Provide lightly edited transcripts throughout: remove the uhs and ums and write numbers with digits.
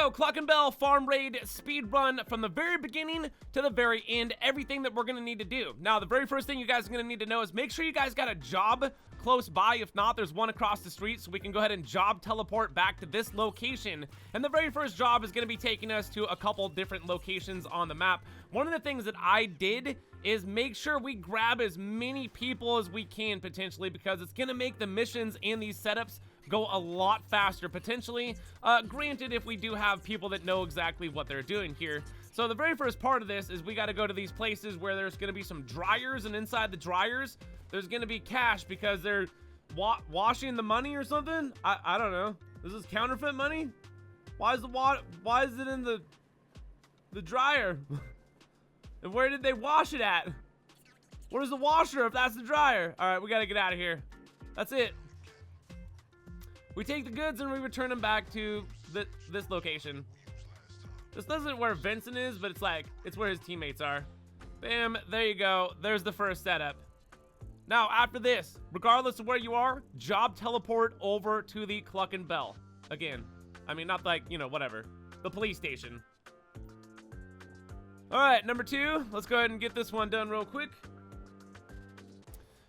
go, Cluckin Bell Farm Raid speed run from the very beginning to the very end, everything that we're gonna need to do. Now, the very first thing you guys are gonna need to know is make sure you guys got a job close by. If not, there's one across the street, so we can go ahead and job teleport back to this location. And the very first job is gonna be taking us to a couple different locations on the map. One of the things that I did is make sure we grab as many people as we can potentially, because it's gonna make the missions and these setups go a lot faster potentially, granted if we do have people that know exactly what they're doing here. So the very first part of this is we got to go to these places where there's going to be some dryers, and inside the dryers there's going to be cash because they're washing the money or something. I don't know. This is counterfeit money. Why is it in the dryer? And where did they wash it at? Where's the washer if that's the dryer? All right, we got to get out of here. That's it. We take the goods and we return them back to this location. This isn't where Vincent is, but it's where his teammates are. Bam, there you go. There's the first setup. Now, after this, regardless of where you are, job teleport over to the Cluckin Bell. Again, I mean, not like, you know, whatever. The police station. All right, number 2. Let's go ahead and get this one done real quick.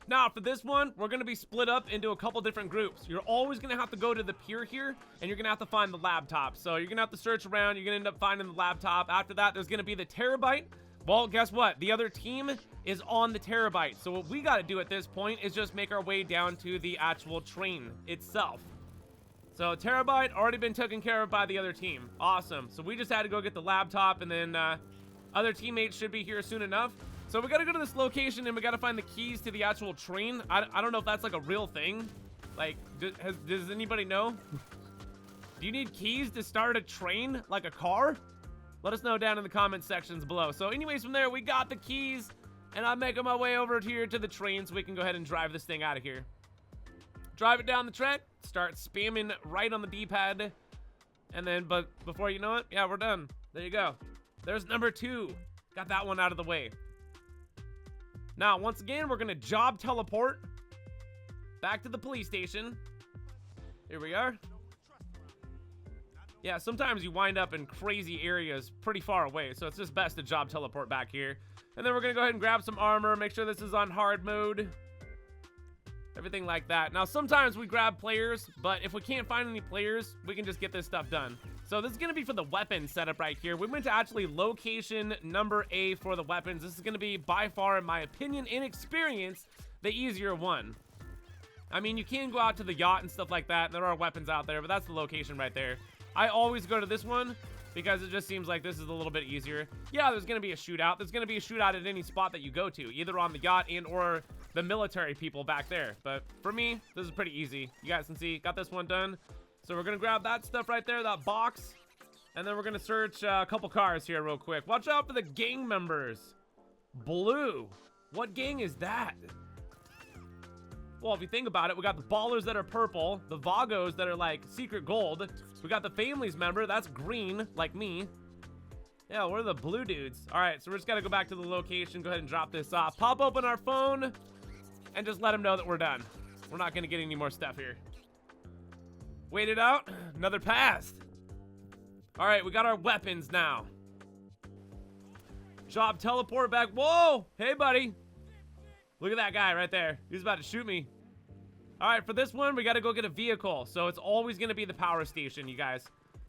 Now, for this one, we're going to be split up into a couple different groups. You're always going to have to go to the pier here, and you're going to have to find the laptop. So you're going to have to search around. You're going to end up finding the laptop. After that, there's going to be the terabyte. Well, guess what? The other team is on the terabyte. So what we got to do at this point is just make our way down to the actual train itself. So terabyte already been taken care of by the other team. Awesome. So we just had to go get the laptop, and then other teammates should be here soon enough. So we gotta go to this location and we gotta find the keys to the actual train. I don't know if that's like a real thing. Like, does anybody know? Do you need keys to start a train like a car? Let us know down in the comment sections below. So anyways, from there, we got the keys, and I'm making my way over here to the train so we can go ahead and drive this thing out of here. Drive it down the track, start spamming right on the D-pad, and then, but before you know it, yeah, we're done. There you go. There's number 2. Got that one out of the way. Now, once again, we're gonna job teleport back to the police station. Here we are. Yeah, sometimes you wind up in crazy areas pretty far away, so it's just best to job teleport back here. And then we're gonna go ahead and grab some armor, make sure this is on hard mode. Everything like that. Now, sometimes we grab players, but if we can't find any players, we can just get this stuff done. So this is going to be for the weapon setup right here. We went to actually location number A for the weapons. This is going to be by far, in my opinion and experience, the easier one. I mean, you can go out to the yacht and stuff like that. There are weapons out there, but that's the location right there. I always go to this one because it just seems like this is a little bit easier. Yeah, there's going to be a shootout. There's going to be a shootout at any spot that you go to, either on the yacht and or the military people back there. But for me, this is pretty easy. You guys can see, got this one done. So we're going to grab that stuff right there, that box. And then we're going to search a couple cars here real quick. Watch out for the gang members. Blue. What gang is that? Well, if you think about it, we got the ballers that are purple, the Vagos that are like secret gold. We got the families member, that's green, like me. Yeah, we're the blue dudes. All right, so we're just got to go back to the location, go ahead and drop this off. Pop open our phone and just let them know that we're done. We're not going to get any more stuff here. Wait it out. Another pass. All right, we got our weapons now. Job teleport back. Whoa! Hey, buddy. Look at that guy right there. He's about to shoot me. All right, for this one, we got to go get a vehicle. So it's always going to be the power station, you guys.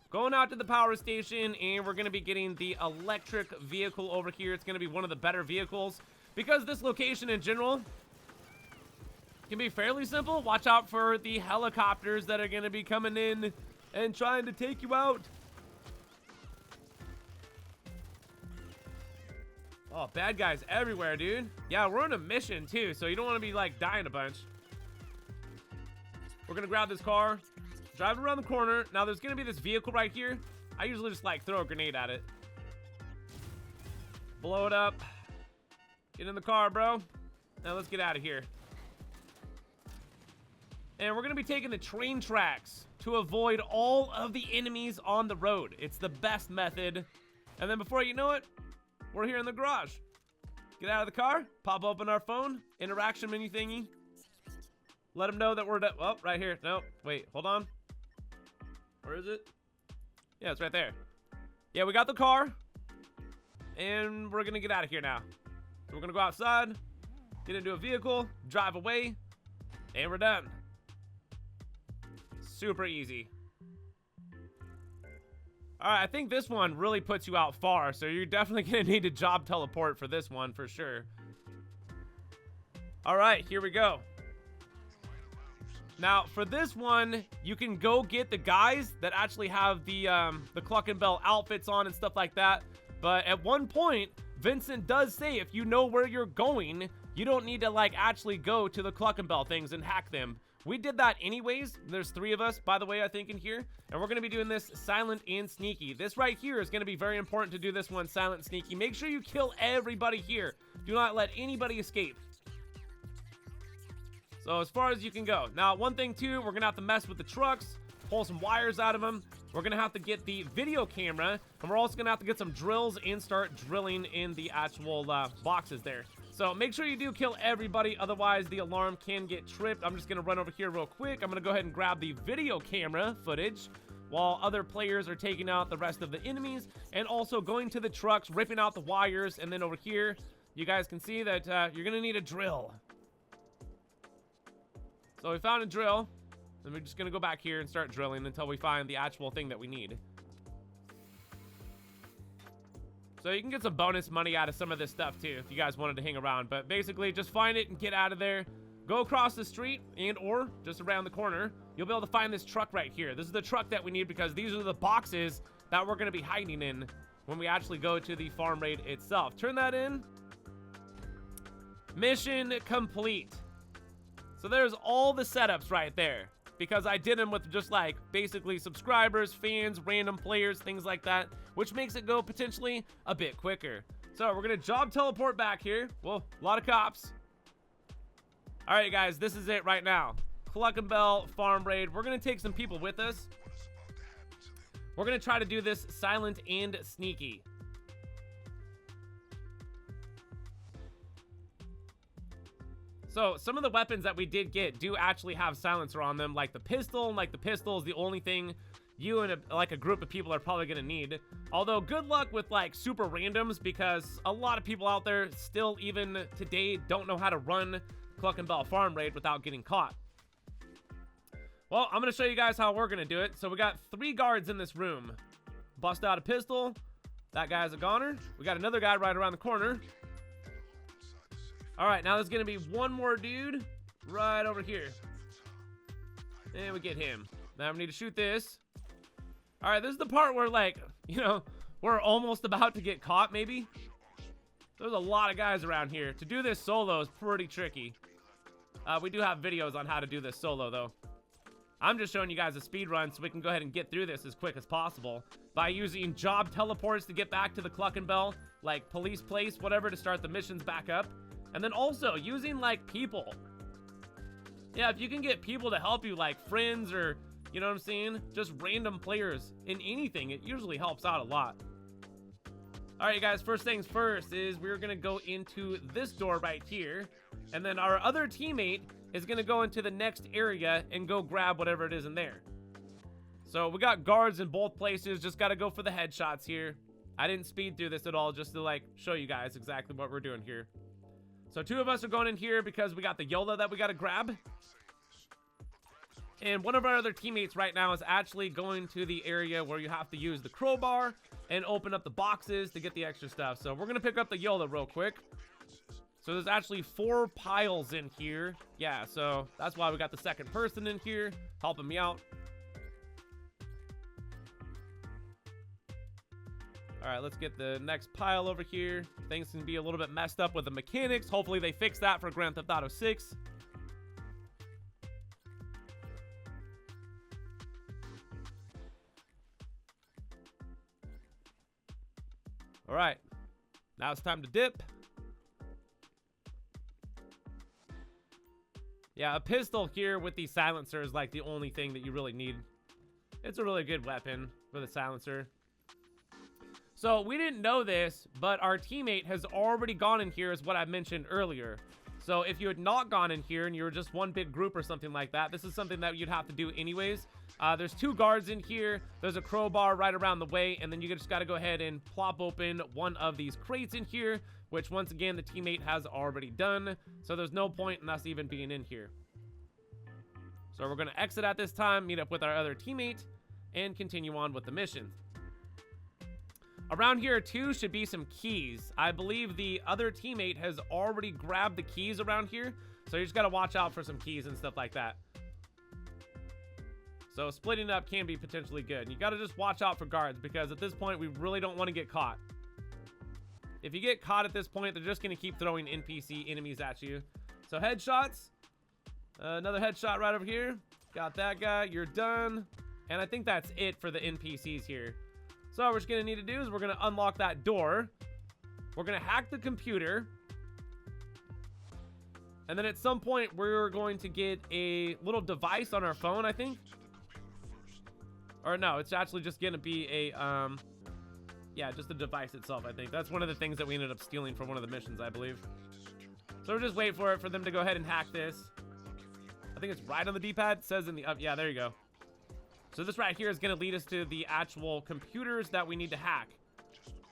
Going out to the power station, and we're going to be getting the electric vehicle over here. It's going to be one of the better vehicles because this location in general can be fairly simple. Watch out for the helicopters that are going to be coming in and trying to take you out. Oh, bad guys everywhere, dude. Yeah, we're on a mission too, so you don't want to be like dying a bunch. We're going to grab this car, drive around the corner. Now there's going to be this vehicle right here. I usually just like throw a grenade at it. Blow it up. Get in the car, bro. Now let's get out of here. And we're going to be taking the train tracks to avoid all of the enemies on the road. It's the best method. And then before you know it, we're here in the garage. Get out of the car, pop open our phone, interaction menu thingy. Let them know that we're, oh, right here. No, wait, hold on. Where is it? Yeah, it's right there. Yeah, we got the car. And we're gonna get out of here now. So we're gonna go outside, get into a vehicle, drive away, and we're done. Super easy. Alright, I think this one really puts you out far, so you're definitely gonna need to job teleport for this one for sure. Alright, here we go. Now, for this one, you can go get the guys that actually have the Cluckin Bell outfits on and stuff like that. But at one point, Vincent does say if you know where you're going, you don't need to, like, actually go to the Cluckin Bell things and hack them. We did that anyways. There's 3 of us, by the way, I think, in here. And we're going to be doing this silent and sneaky. This right here is going to be very important to do this one silent and sneaky. Make sure you kill everybody here. Do not let anybody escape. So as far as you can go. Now, one thing, too, we're going to have to mess with the trucks, pull some wires out of them. We're going to have to get the video camera, and we're also going to have to get some drills and start drilling in the actual boxes there. So make sure you do kill everybody, otherwise the alarm can get tripped. I'm just going to run over here real quick. I'm going to go ahead and grab the video camera footage while other players are taking out the rest of the enemies, and also going to the trucks, ripping out the wires, and then over here, you guys can see that you're going to need a drill. So we found a drill, and we're just going to go back here and start drilling until we find the actual thing that we need. So you can get some bonus money out of some of this stuff too if you guys wanted to hang around. But basically, just find it and get out of there. Go across the street and or just around the corner. You'll be able to find this truck right here. This is the truck that we need because these are the boxes that we're going to be hiding in when we actually go to the farm raid itself. Turn that in. Mission complete. So there's all the setups right there. Because I did them with just like basically subscribers, fans, random players, things like that, which makes it go potentially a bit quicker. So we're gonna job teleport back here. Well, a lot of cops. All right, guys, this is it right now. Cluckin Bell Farm Raid. We're gonna take some people with us. We're gonna try to do this silent and sneaky. So some of the weapons that we did get do actually have silencer on them, like the pistol. Like the pistol is the only thing you and a group of people are probably gonna need. Although good luck with like super randoms, because a lot of people out there still even today don't know how to run Cluckin Bell Farm Raid without getting caught. Well, I'm gonna show you guys how we're gonna do it. So we got 3 guards in this room. Bust out a pistol. That guy's a goner. We got another guy right around the corner. All right, now there's gonna be one more dude right over here. And we get him. Now we need to shoot this. All right, this is the part where, like, you know, we're almost about to get caught, maybe. There's a lot of guys around here. To do this solo is pretty tricky. We do have videos on how to do this solo, though. I'm just showing you guys a speed run so we can go ahead and get through this as quick as possible by using job teleports to get back to the Cluckin Bell, like police place, whatever, to start the missions back up. And then also using like people. Yeah, if you can get people to help you, like friends or, you know what I'm saying? Just random players in anything, it usually helps out a lot. All right, guys, first things first is we're gonna go into this door right here. And then our other teammate is gonna go into the next area and go grab whatever it is in there. So we got guards in both places, just gotta go for the headshots here. I didn't speed through this at all, just to like show you guys exactly what we're doing here. So 2 of us are going in here because we got the YOLO that we got to grab. And one of our other teammates right now is actually going to the area where you have to use the crowbar and open up the boxes to get the extra stuff. So we're going to pick up the YOLO real quick. So there's actually 4 piles in here. Yeah, so that's why we got the second person in here helping me out. All right, let's get the next pile over here. Things can be a little bit messed up with the mechanics. Hopefully they fix that for Grand Theft Auto 6. All right, now it's time to dip. Yeah, a pistol here with the silencer is like the only thing that you really need. It's a really good weapon for the silencer. So we didn't know this, but our teammate has already gone in here, is what I mentioned earlier. So if you had not gone in here and you were just one big group or something like that, this is something that you'd have to do anyways. There's 2 guards in here. There's a crowbar right around the way, and then you just got to go ahead and plop open one of these crates in here, which once again the teammate has already done, so there's no point in us even being in here. So we're going to exit at this time, meet up with our other teammate, and continue on with the mission. Around here too should be some keys. I believe the other teammate has already grabbed the keys around here, so you just got to watch out for some keys and stuff like that. So splitting up can be potentially good. You got to just watch out for guards, because at this point we really don't want to get caught. If you get caught at this point, they're just going to keep throwing NPC enemies at you. So headshots. Another headshot right over here. Got that guy. You're done. And I think that's it for the NPCs here. So what we're just going to need to do is we're going to unlock that door. We're going to hack the computer. And then at some point, we're going to get a little device on our phone, I think. Or no, it's actually just going to be a, yeah, just the device itself, I think. That's one of the things that we ended up stealing from one of the missions, I believe. So we'll just wait for it for them to go ahead and hack this. I think it's right on the D-pad. It says in the, yeah, there you go. So this right here is going to lead us to the actual computers that we need to hack.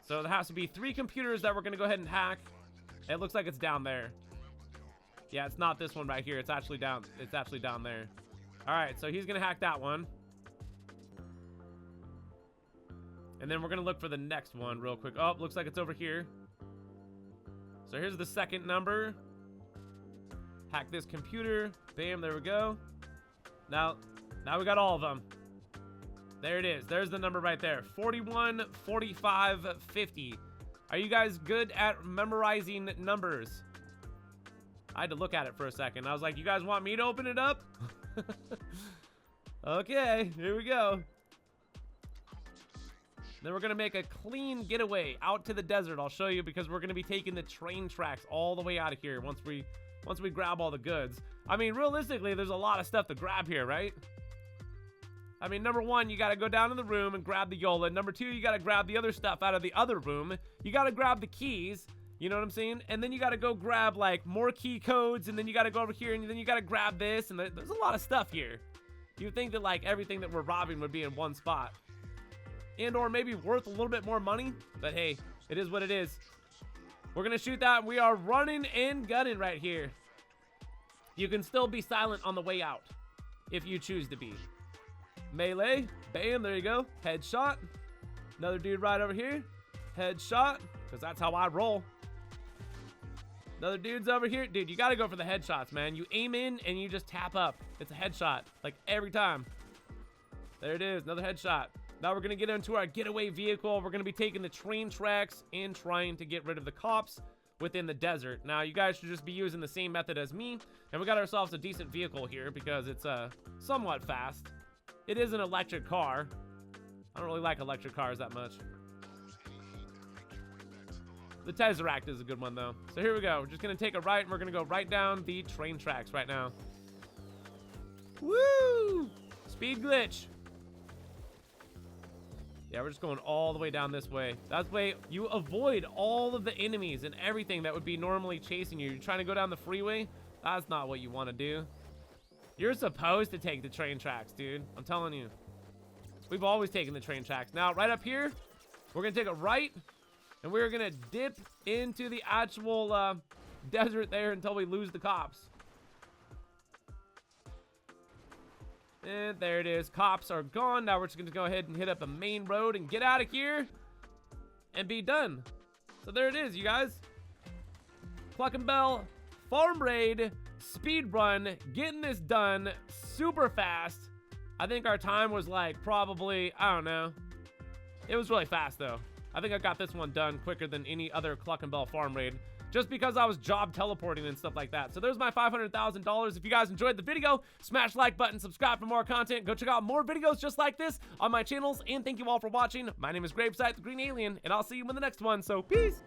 So there has to be 3 computers that we're going to go ahead and hack. It looks like it's down there. Yeah, it's not this one right here. It's actually down. It's actually down there. All right, so he's going to hack that one. And then we're going to look for the next one real quick. Oh, looks like it's over here. So here's the second number. Hack this computer. Bam, there we go. Now we got all of them. There it is. There's the number right there. 41, 45, 50. Are you guys good at memorizing numbers? I had to look at it for a second. I was like, you guys want me to open it up? Okay, here we go. Then we're going to make a clean getaway out to the desert. I'll show you, because we're going to be taking the train tracks all the way out of here once we grab all the goods. I mean, realistically, there's a lot of stuff to grab here, right? I mean, number 1, you got to go down in the room and grab the Yola. Number 2, you got to grab the other stuff out of the other room. You got to grab the keys. You know what I'm saying? And then you got to go grab, like, more key codes. And then you got to go over here, and then you got to grab this. And there's a lot of stuff here. You'd think that, like, everything that we're robbing would be in one spot. And or maybe worth a little bit more money. But, hey, it is what it is. We're going to shoot that. We are running and gunning right here. You can still be silent on the way out if you choose to be. Melee. Bam, there you go. Headshot. Another dude right over here. Headshot, because that's how I roll. Another dude's over here. Dude, you got to go for the headshots, man. You aim in and you just tap up. It's a headshot, like every time. There it is. Another headshot. Now we're going to get into our getaway vehicle. We're going to be taking the train tracks and trying to get rid of the cops within the desert. Now, you guys should just be using the same method as me. And we got ourselves a decent vehicle here because it's somewhat fast. It is an electric car. I don't really like electric cars that much. The Tesseract is a good one, though. So here we go. We're just going to take a right, and we're going to go right down the train tracks right now. Woo! Speed glitch. Yeah, we're just going all the way down this way. That way, you avoid all of the enemies and everything that would be normally chasing you. You're trying to go down the freeway? That's not what you want to do. You're supposed to take the train tracks, dude. I'm telling you. We've always taken the train tracks. Now, right up here, we're going to take a right, and we're going to dip into the actual desert there until we lose the cops. And there it is. Cops are gone. Now we're just going to go ahead and hit up a main road and get out of here and be done. So there it is, you guys. Cluckin Bell Farm Raid speed run, getting this done super fast. I think our time was like probably, I don't know. It was really fast though. I think I got this one done quicker than any other Cluckin Bell Farm Raid, just because I was job teleporting and stuff like that. So there's my $500,000. If you guys enjoyed the video, smash the like button, subscribe for more content. Go check out more videos just like this on my channels. And thank you all for watching. My name is GRAVESIGHT, the Green Alien, and I'll see you in the next one. So peace.